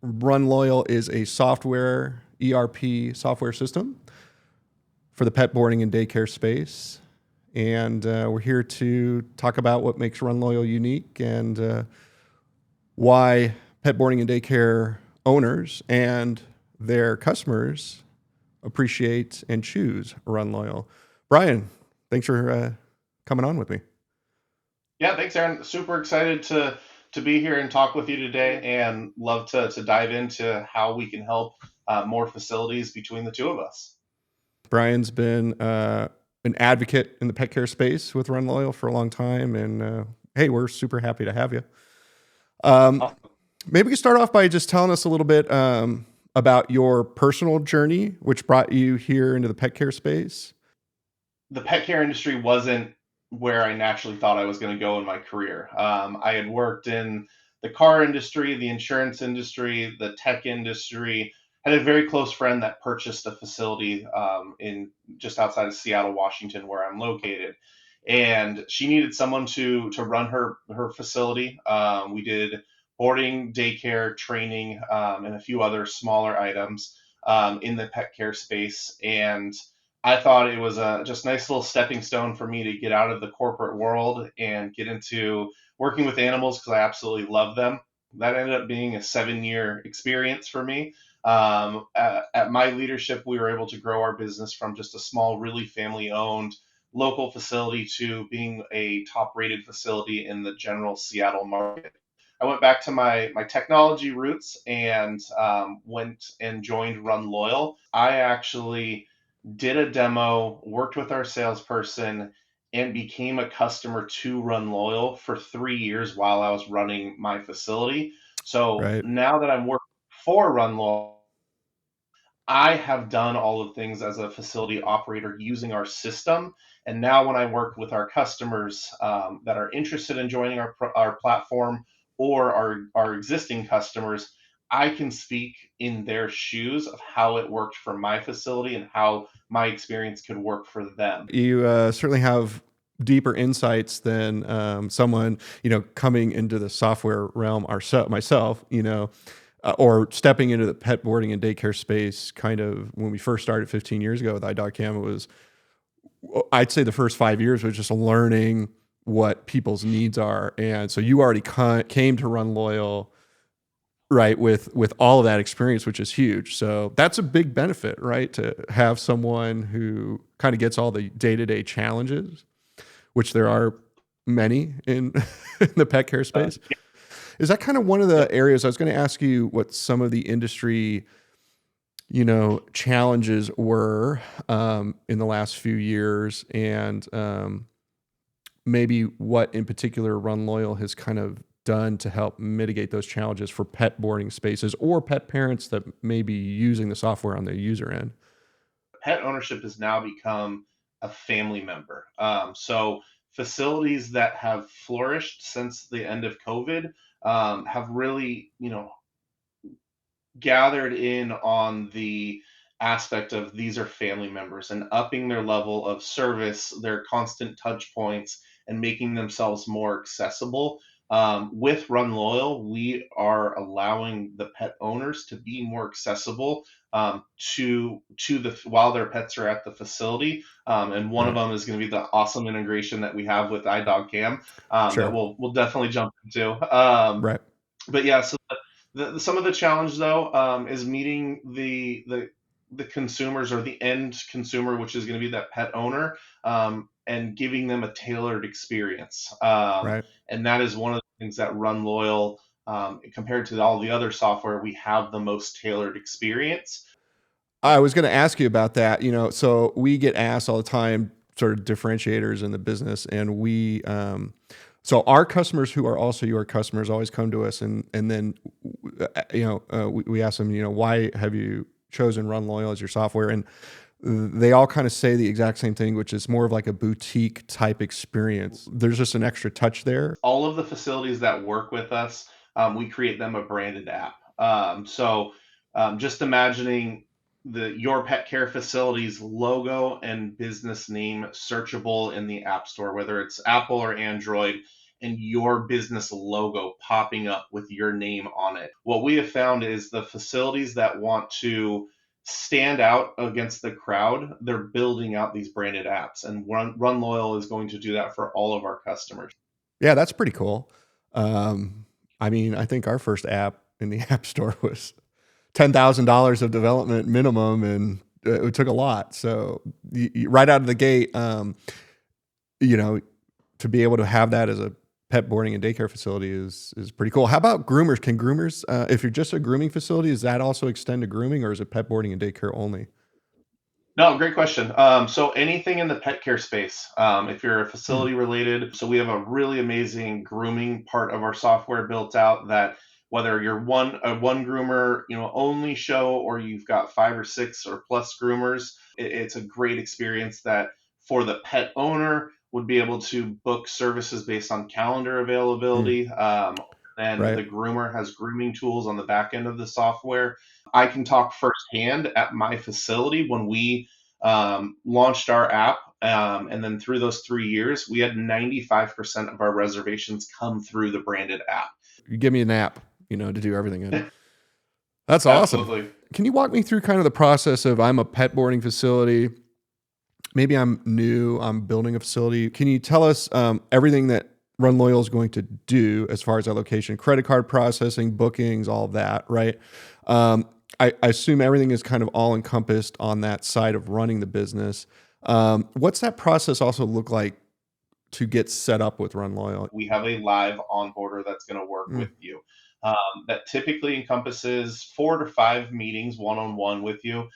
Run Loyal is a software, ERP software system for the pet boarding and daycare space. And we're here to talk about what makes Run Loyal unique and why pet boarding and daycare owners and their customers appreciate and choose Run Loyal. Bryan, thanks for coming on with me. Yeah, thanks, Aaron. Super excited to be here and talk with you today, and love to dive into how we can help more facilities between the two of us. Bryan's been an advocate in the pet care space with Run Loyal for a long time, and hey, we're super happy to have you. Um, Awesome. Maybe we can start off by just telling us a little bit about your personal journey, which brought you here into the pet care space. The pet care industry wasn't where I naturally thought I was going to go in my career. I had worked in the car industry, the insurance industry, the tech industry. Had a very close friend that purchased a facility in just outside of Seattle, Washington, where I'm located, and she needed someone to run her facility. We did boarding, daycare, training, and a few other smaller items in the pet care space, and I thought it was a just nice little stepping stone for me to get out of the corporate world and get into working with animals because I absolutely love them. That ended up being a 7 year experience for me. At my leadership, we were able to grow our business from just a small, really family owned local facility to being a top rated facility in the general Seattle market. I went back to my technology roots and went and joined Run Loyal. I actually did a demo, worked with our salesperson, and became a customer to Run Loyal for 3 years while I was running my facility. So Right. now that I'm working for Run Loyal, I have done all of things as a facility operator using our system. And now, when I work with our customers that are interested in joining our platform or our existing customers, I can speak in their shoes of how it worked for my facility and how my experience could work for them. You certainly have deeper insights than someone coming into the software realm myself, or stepping into the pet boarding and daycare space. Kind of when we first started 15 years ago with iDogCam, it was, I'd say, the first 5 years was just learning what people's needs are, and so you already came to Run Loyal, right, with all of that experience, which is huge. So that's a big benefit, right, to have someone who kind of gets all the day-to-day challenges, which there are many in, in the pet care Uh, space. Is that kind of one of the yep. areas I was going to ask you what some of the industry, challenges were in the last few years, and maybe what in particular Run Loyal has kind of done to help mitigate those challenges for pet boarding spaces or pet parents that may be using the software on the user end? Pet ownership has now become a family member. So facilities that have flourished since the end of COVID have really, gathered in on the aspect of these are family members and upping their level of service, their constant touch points, and making themselves more accessible. With Run Loyal, we are allowing the pet owners to be more accessible to the while their pets are at the facility. And one of Right. them is going to be the awesome integration that we have with iDogCam that Sure. we'll definitely jump into. Right. But yeah, so some of the challenge though is meeting the consumers or the end consumer, which is going to be that pet owner, and giving them a tailored experience. Right. And that is one of the things that Run Loyal, compared to all the other software, we have the most tailored experience. I was going to ask you about that. So we get asked all the time, sort of differentiators in the business, and so our customers who are also your customers always come to us, and then we ask them, why have you chosen Run Loyal as your software, and they all kind of say the exact same thing, which is more of like a boutique type experience. There's just an extra touch there. All of the facilities that work with us, we create them a branded app. Just imagining the your pet care facility's logo and business name searchable in the app store, whether it's Apple or Android, and your business logo popping up with your name on it. What we have found is the facilities that want to stand out against the crowd, they're building out these branded apps, and Run Loyal is going to do that for all of our customers. Yeah, that's pretty cool. Um, I mean, I think our first app in the App Store was $10,000 of development minimum, and it took a lot. So right out of the gate, you know, to be able to have that as a pet boarding and daycare facility is pretty cool. How about groomers? Can groomers, if you're just a grooming facility, does that also extend to grooming, or is it pet boarding and daycare only? No, great question. So anything in the pet care space, if you're a Hmm. facility related, so we have a really amazing grooming part of our software built out that whether you're one groomer, only show, or you've got 5 or 6 or plus groomers, it's a great experience that for the pet owner would be able to book services based on calendar Hmm. availability. And Right. the groomer has grooming tools on the back end of the software. I can talk firsthand at my facility when we launched our app. And then through those 3 years, we had 95% of our reservations come through the branded app. You give me an app, to do everything in. That's awesome. Absolutely. Can you walk me through kind of the process of I'm a pet boarding facility? Maybe I'm new, I'm building a facility. Can you tell us everything that Run Loyal is going to do as far as allocation, credit card processing, bookings, all of that, right? Um, I assume everything is kind of all encompassed on that side of running the business. What's that process also look like to get set up with Run Loyal? We have a live onboarder that's going to work Mm, with you. That typically encompasses 4 to 5 meetings one on one with you,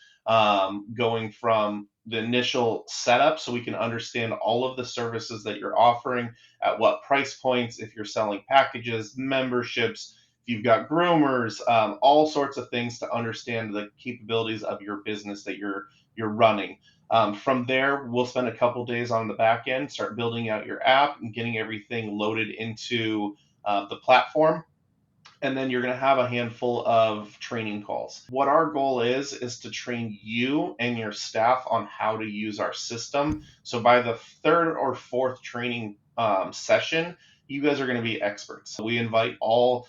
going from the initial setup so we can understand all of the services that you're offering, at what price points, if you're selling packages, memberships, if you've got groomers, all sorts of things to understand the capabilities of your business that you're running. From there, we'll spend a couple days on the back end, start building out your app and getting everything loaded into the platform. And then you're going to have a handful of training calls. What our goal is to train you and your staff on how to use our system. So by the third or fourth training session, you guys are going to be experts. We invite all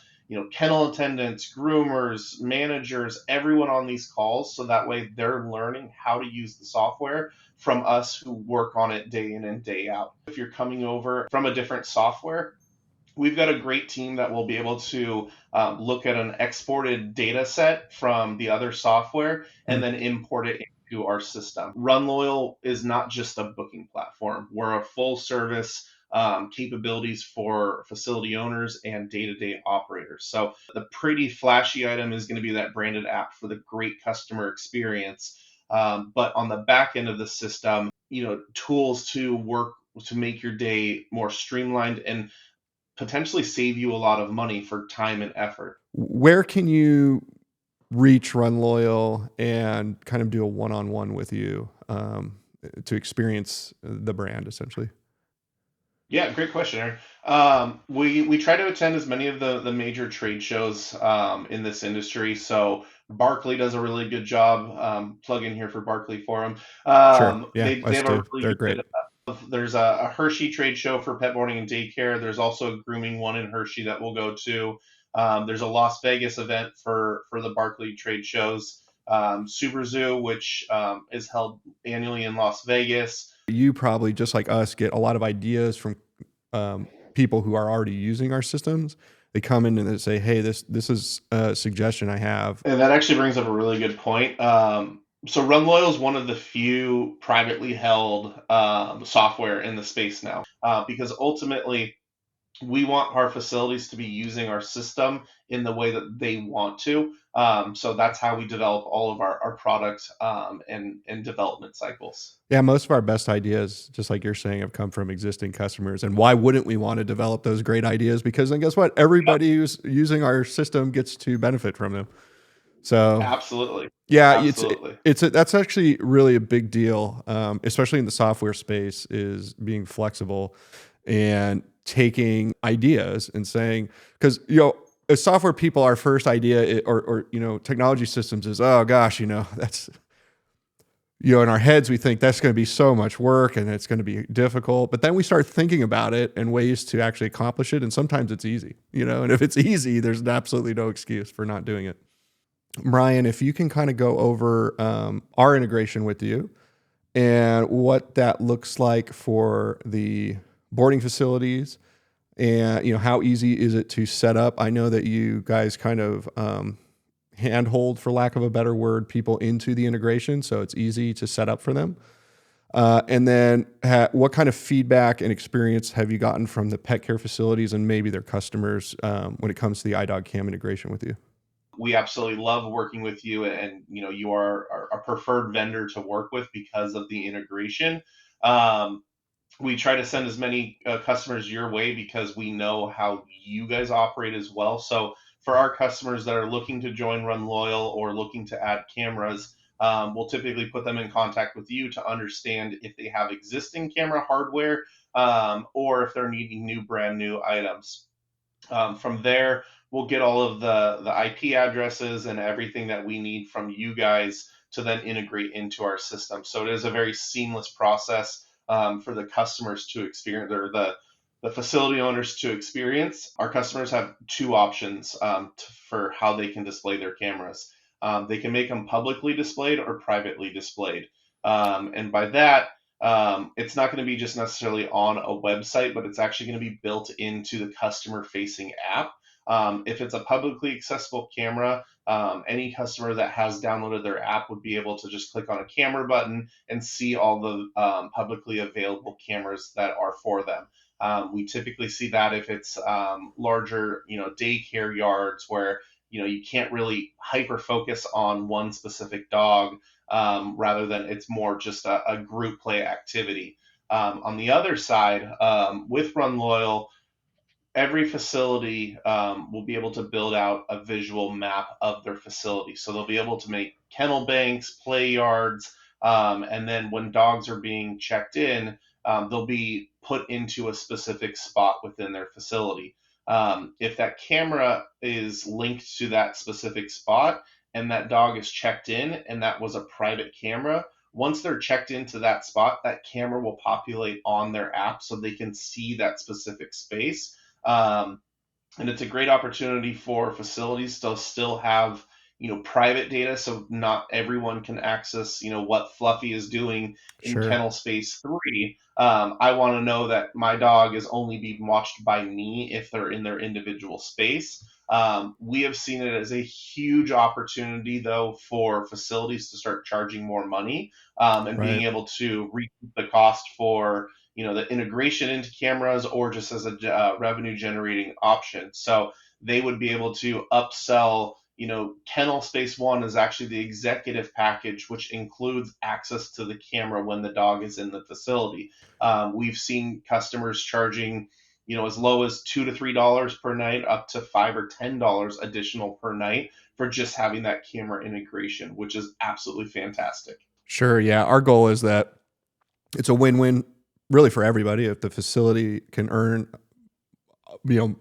kennel attendants, groomers, managers, everyone on these calls, so that way they're learning how to use the software from us who work on it day in and day out. If you're coming over from a different software, we've got a great team that will be able to look at an exported data set from the other software and mm. then import it into our system. Run Loyal is not just a booking platform. We're a full service capabilities for facility owners and day-to-day operators. So the pretty flashy item is going to be that branded app for the great customer experience. But on the back end of the system, tools to work to make your day more streamlined and potentially save you a lot of money for time and effort. Where can you reach Run Loyal and kind of do a one-on-one with you to experience the brand essentially? Yeah, great question, Aaron. We try to attend as many of the major trade shows in this industry. So Barkley does a really good job. Plug in here for Barkley Forum. Sure. Yeah, They us have a too. really They're great. good. There's a Hershey trade show for pet boarding and daycare. There's also a grooming one in Hershey that we'll go to. There's a Las Vegas event for the Barkley trade shows. Super Zoo, which is held annually in Las Vegas. You probably, just like us, get a lot of ideas from people who are already using our systems. They come in and they say, "Hey, this is a suggestion I have." And that actually brings up a really good point. So Run Loyal is one of the few privately held software in the space now, because ultimately we want our facilities to be using our system in the way that they want to. So that's how we develop all of our product and development cycles. Yeah, most of our best ideas, just like you're saying, have come from existing customers. And why wouldn't we want to develop those great ideas? Because then guess what? Everybody who's using our system gets to benefit from them. So Absolutely. yeah, Absolutely. that's actually really a big deal, especially in the software space, is being flexible and taking ideas and saying, because as software people, our first idea or technology systems is, oh gosh, that's In our heads, we think that's going to be so much work and it's going to be difficult. But then we start thinking about it and ways to actually accomplish it. And sometimes it's easy, and if it's easy, there's absolutely no excuse for not doing it. Bryan, if you can kind of go over our integration with you and what that looks like for the boarding facilities, and how easy is it to set up? I know that you guys kind of handhold, for lack of a better word, people into the integration, so it's easy to set up for them. And then what kind of feedback and experience have you gotten from the pet care facilities and maybe their customers when it comes to the iDogCam integration with you? We absolutely love working with you, and you are a preferred vendor to work with because of the integration. Um, we try to send as many customers your way because we know how you guys operate as well. So for our customers that are looking to join Run Loyal or looking to add cameras, we'll typically put them in contact with you to understand if they have existing camera hardware, or if they're needing brand new items. From there, we'll get all of the IP addresses and everything that we need from you guys to then integrate into our system. So it is a very seamless process for the customers to experience, or the facility owners to experience. Our customers have two options for how they can display their cameras. They can make them publicly displayed or privately displayed. And by that, it's not going to be just necessarily on a website, but it's actually going to be built into the customer facing app. If it's a publicly accessible camera, any customer that has downloaded their app would be able to just click on a camera button and see all the publicly available cameras that are for them. We typically see that if it's larger, daycare yards where you can't really hyper focus on one specific dog, rather than it's more just a group play activity. On the other side, with Run Loyal, every facility will be able to build out a visual map of their facility. So they'll be able to make kennel banks, play yards, and then when dogs are being checked in, they'll be put into a specific spot within their facility. If that camera is linked to that specific spot and that dog is checked in and that was a private camera, once they're checked into that spot, that camera will populate on their app so they can see that specific space. um, and it's a great opportunity for facilities to still have private data, so not everyone can access what Fluffy is doing in Sure. kennel space 3. I want to know that my dog is only being watched by me if they're in their individual space. We have seen it as a huge opportunity, though, for facilities to start charging more money, and being Right. able to recoup the cost for the integration into cameras, or just as a revenue generating option. So they would be able to upsell. Kennel Space One is actually the executive package, which includes access to the camera when the dog is in the facility. We've seen customers charging, as low as $2 to $3 per night, up to $5 or $10 additional per night for just having that camera integration, which is absolutely fantastic. Sure. Yeah. Our goal is that it's a win-win really for everybody. If the facility can earn, you know,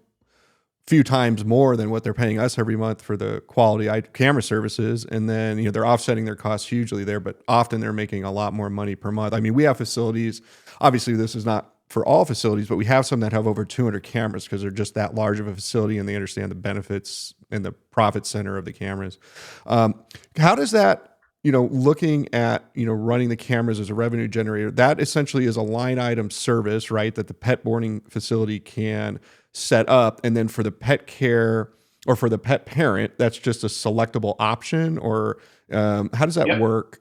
few times more than what they're paying us every month for the quality camera services, and then they're offsetting their costs hugely there, but often they're making a lot more money per month. I mean, we have facilities, obviously this is not for all facilities, but we have some that have over 200 cameras because they're just that large of a facility and they understand the benefits and the profit center of the cameras. How does that, looking at running the cameras as a revenue generator, that essentially is a line item service, right, that the pet boarding facility can set up, and then for the pet care or for the pet parent, that's just a selectable option? Or how does that Yep. work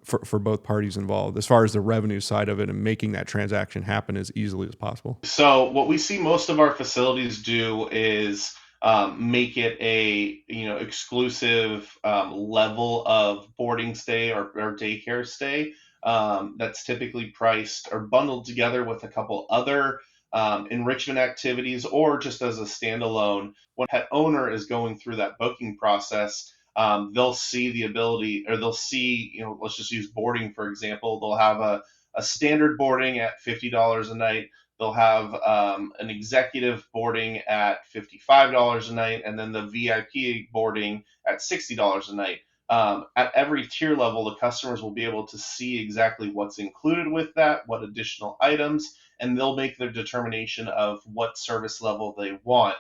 for both parties involved as far as the revenue side of it and making that transaction happen as easily as possible? So what we see most of our facilities do is make it a exclusive level of boarding stay, or daycare stay, that's typically priced or bundled together with a couple other enrichment activities, or just as a standalone. When a pet owner is going through that booking process, they'll see the ability, or they'll see, let's just use boarding for example. They'll have a standard boarding at $50 a night. They'll have an executive boarding at $55 a night, and then the VIP boarding at $60 a night. At every tier level, the customers will be able to see exactly what's included with that, what additional items, and they'll make their determination of what service level they want.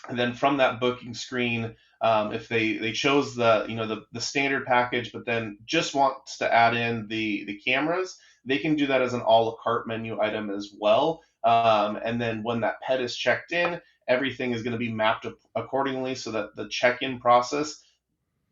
And then from that booking screen, if they chose the the standard package, but then just wants to add in the cameras, they can do that as an a la carte menu item as well. And then when that pet is checked in, everything is going to be mapped accordingly, so that the check-in process,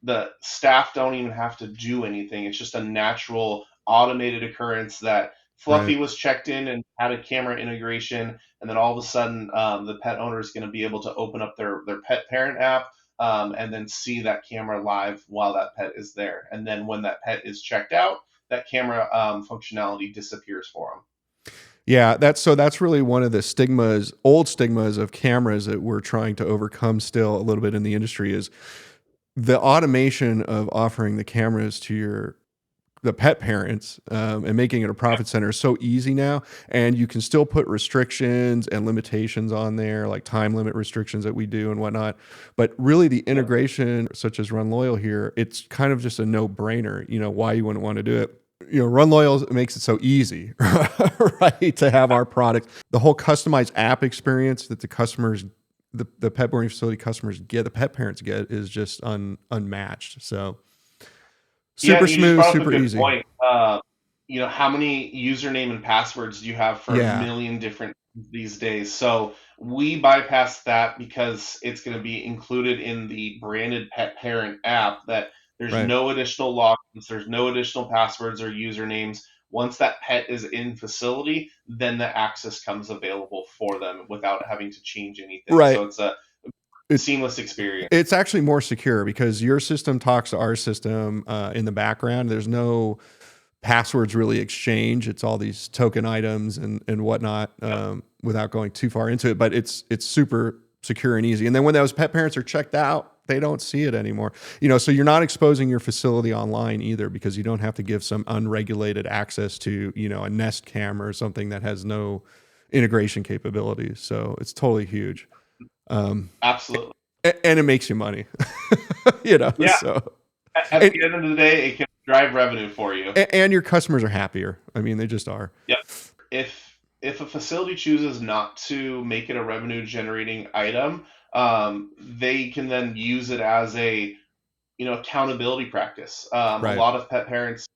the staff don't even have to do anything. It's just a natural automated occurrence that Right. Fluffy was checked in and had a camera integration, and then all of a sudden the pet owner is going to be able to open up their pet parent app, and then see that camera live while that pet is there. And then when that pet is checked out, that camera functionality disappears for them. Yeah, that's really one of the stigmas, old stigmas of cameras that we're trying to overcome still a little bit in the industry is the automation of offering the cameras to the pet parents, and making it a profit center is so easy now. And you can still put restrictions and limitations on there, like time limit restrictions that we do and whatnot. But really, the Yep. integration, such as Run Loyal here, it's kind of just a no brainer. Why you wouldn't want to do it. Run Loyal makes it so easy, right? To have our product, the whole customized app experience that the customers, the pet boarding facility customers get, the pet parents get, is just unmatched. So Yeah, super you just smooth, brought up a super good easy. point. How many username and passwords do you have for a Yeah, million different these days? So we bypass that because it's going to be included in the branded pet parent app. That there's right. no additional logins, there's no additional passwords or usernames. Once that pet is in facility, then the access comes available for them without having to change anything. Right. So it's a It, seamless experience. it's actually more secure because your system talks to our system in the background. There's no passwords really exchange. It's all these token items and whatnot, without going too far into it. But it's super secure and easy. And then when those pet parents are checked out, they don't see it anymore. So you're not exposing your facility online either, because you don't have to give some unregulated access to a Nest Cam or something that has no integration capabilities. So it's totally huge. Um, Absolutely. and it makes you money, Yeah. so At and, the end of the day, it can drive revenue for you. and your customers are happier. I mean, they just are. Yep. If a facility chooses not to make it a revenue generating item, they can then use it as a accountability practice. A Right. lot of pet parents,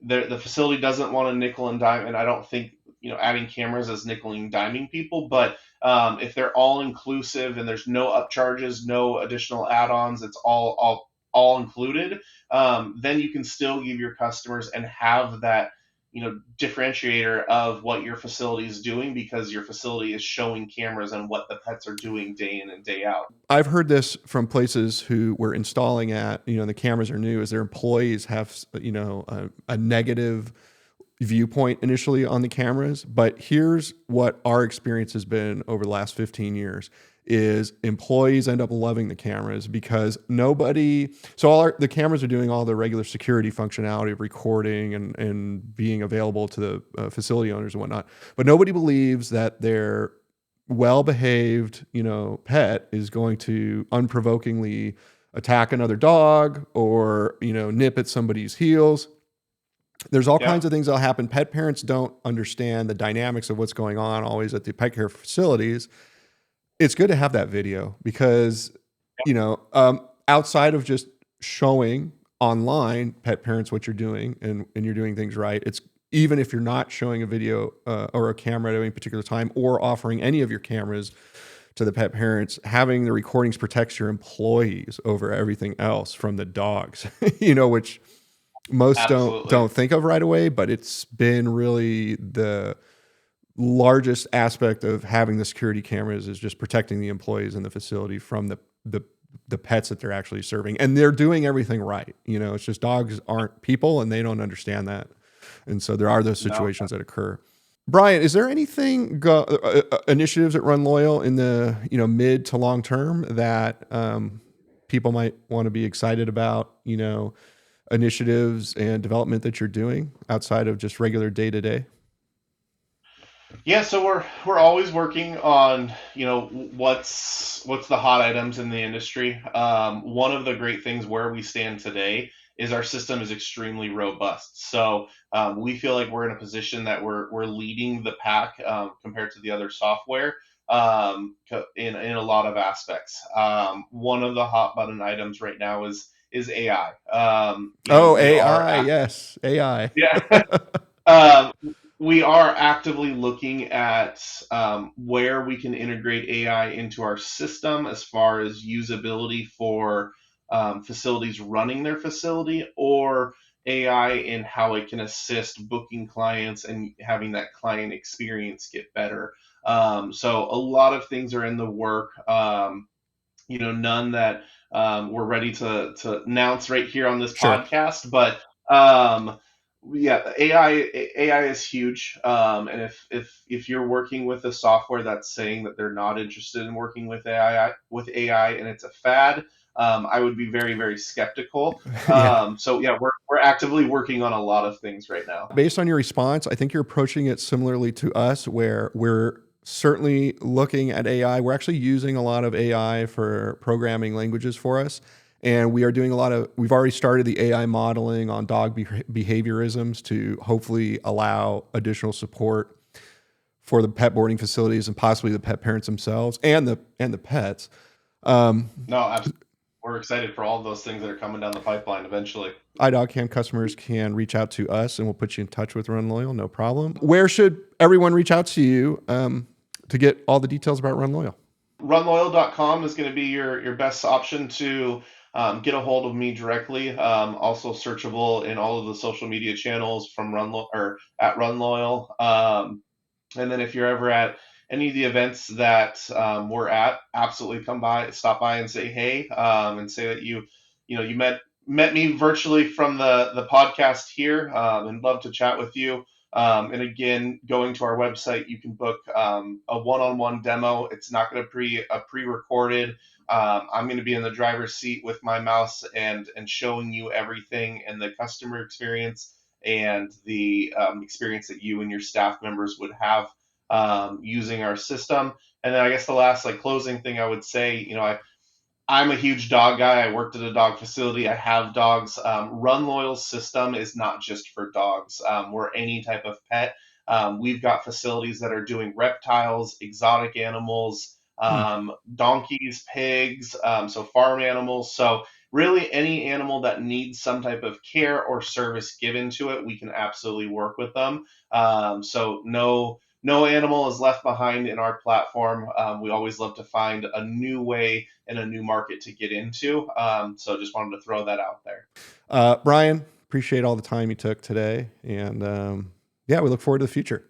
the facility doesn't want to nickel and dime, and I don't think adding cameras is nickel and diming people. But if they're all inclusive and there's no upcharges, no additional add-ons, it's all included, then you can still give your customers and have that differentiator of what your facility is doing, because your facility is showing cameras and what the pets are doing day in and day out. I've heard this from places who we're installing at, the cameras are new, is their employees have, a negative viewpoint initially on the cameras. But here's what our experience has been over the last 15 years is employees end up loving the cameras because the cameras are doing all the regular security functionality of recording and being available to the facility owners and whatnot. But nobody believes that their well-behaved, pet is going to unprovokingly attack another dog or, nip at somebody's heels. There's all Yeah. kinds of things that'll happen. Pet parents don't understand the dynamics of what's going on always at the pet care facilities. It's good to have that video because, outside of just showing online pet parents what you're doing and you're doing things right, it's even if you're not showing a video or a camera at any particular time or offering any of your cameras to the pet parents, having the recordings protects your employees over everything else from the dogs, which most Absolutely. don't think of right away, but it's been really the largest aspect of having the security cameras is just protecting the employees in the facility from the pets that they're actually serving, and they're doing everything right. It's just dogs aren't people, and they don't understand that, and so there are those No. situations that occur. Brian, is there anything initiatives that Run Loyal in the mid to long term that people might want to be excited about? Initiatives and development that you're doing outside of just regular day to day? Yeah, so we're always working on, what's the hot items in the industry. One of the great things where we stand today is our system is extremely robust. So we feel like we're in a position that we're leading the pack compared to the other software in a lot of aspects. One of the hot button items right now is AI. Oh, We are AI, yes, AI. yeah. Um, we are actively looking at where we can integrate AI into our system as far as usability for facilities running their facility, or AI in how it can assist booking clients and having that client experience get better. So a lot of things are in the work. None that we're ready to announce right here on this Sure. podcast, but um, yeah, AI is huge. And if you're working with a software that's saying that they're not interested in working with AI and it's a fad, I would be very, very skeptical. Yeah. So yeah, we're actively working on a lot of things right now. Based on your response, I think you're approaching it similarly to us, where we're certainly looking at AI. We're actually using a lot of AI for programming languages for us. And we are doing a lot of, we've already started the AI modeling on dog behaviorisms to hopefully allow additional support for the pet boarding facilities and possibly the pet parents themselves and the pets. Um, No, absolutely. We're excited for all of those things that are coming down the pipeline eventually. iDogCam customers can reach out to us and we'll put you in touch with Run Loyal, no problem. Where should everyone reach out to you to get all the details about Run Loyal? Runloyal.com is going to be your best option to get a hold of me directly. Also searchable in all of the social media channels from or at Runloyal. And then if you're ever at any of the events that we're at, absolutely come by, stop by, and say hey, and say that you met me virtually from the podcast here, and love to chat with you. And again, going to our website, you can book a one-on-one demo. It's not going to a pre-recorded. I'm going to be in the driver's seat with my mouse and showing you everything and the customer experience and the experience that you and your staff members would have using our system. And then I guess the last like closing thing I would say, I'm a huge dog guy. I worked at a dog facility. I have dogs. Run Loyal system is not just for dogs. We're any type of pet. We've got facilities that are doing reptiles, exotic animals, Hmm. donkeys, pigs, so farm animals. So really any animal that needs some type of care or service given to it, we can absolutely work with them. So no animal is left behind in our platform. We always love to find a new way and a new market to get into. So just wanted to throw that out there. Bryan, appreciate all the time you took today. And yeah, we look forward to the future.